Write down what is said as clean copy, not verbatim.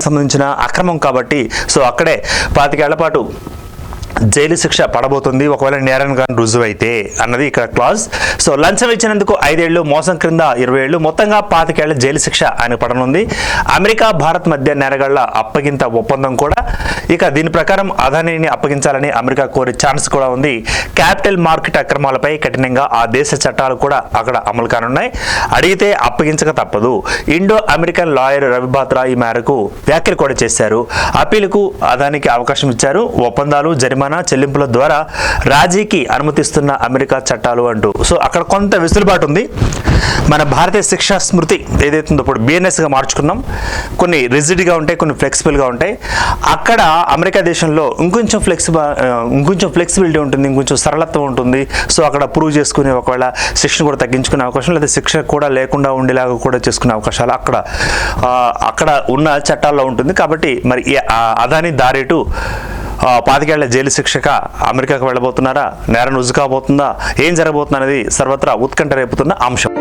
సంబంధించిన అక్రమం కాబట్టి సో అక్కడే 25 ఏళ్ల పాటు జైలు శిక్ష పడబోతుంది ఒకవేళ నేరం కానీ రుజువైతే అన్నది ఇక్కడ క్లాజ్. సో లంచం ఇచ్చినందుకు 5 ఏళ్లు, మోసం క్రింద 20 ఏళ్లు, మొత్తంగా 25 ఏళ్ల జైలు శిక్ష ఆయన పడనుంది. అమెరికా భారత్ మధ్య నేరగాళ్ల అప్పగింత ఒప్పందం కూడా, ఇక దీని ప్రకారం అదానీని అప్పగించాలని అమెరికా కోరే ఛాన్స్ కూడా ఉంది. క్యాపిటల్ మార్కెట్ అక్రమాలపై కఠినంగా ఆ దేశ చట్టాలు కూడా అక్కడ అమలు కానున్నాయి. అడిగితే అప్పగించక తప్పదు. Indo American lawyer Ravi Batra ఈ మేరకు వ్యాఖ్యలు కూడా చేశారు. అప్పీలుకు అదానికి అవకాశం ఇచ్చారు. ఒప్పందాలు, జరిమానా చెల్లింపుల ద్వారా రాజీకి అనుమతిస్తున్న అమెరికా చట్టాలు అంటూ. సో అక్కడ కొంత వెసులుబాటు ఉంది. మన భారతీయ శిక్షా స్మృతి ఏదైతే ఉందో ఇప్పుడు బిఎన్ఎస్గా మార్చుకున్నాం. కొన్ని రిజిడ్గా ఉంటాయి, కొన్ని ఫ్లెక్సిబుల్గా ఉంటాయి. అక్కడ అమెరికా దేశంలో ఇంకొంచెం ఫ్లెక్సిబిలిటీ ఉంటుంది, ఇంకొంచెం సరళత్వం ఉంటుంది. సో అక్కడ ప్రూవ్ చేసుకునే ఒకవేళ శిక్షను కూడా తగ్గించుకునే అవకాశం, లేదా శిక్ష కూడా లేకుండా ఉండేలాగా కూడా చేసుకునే అవకాశాలు అక్కడ ఉన్న చట్టాల్లో ఉంటుంది. కాబట్టి మరి అదాని దారేటు 25 ఏళ్ల జైలు శిక్షక అమెరికాకు వెళ్ళబోతున్నారా? నేరం రుజువు కాబోతుందా? ఏం జరగబోతుందా అనేది సర్వత్రా ఉత్కంఠ రేపుతున్న అంశం.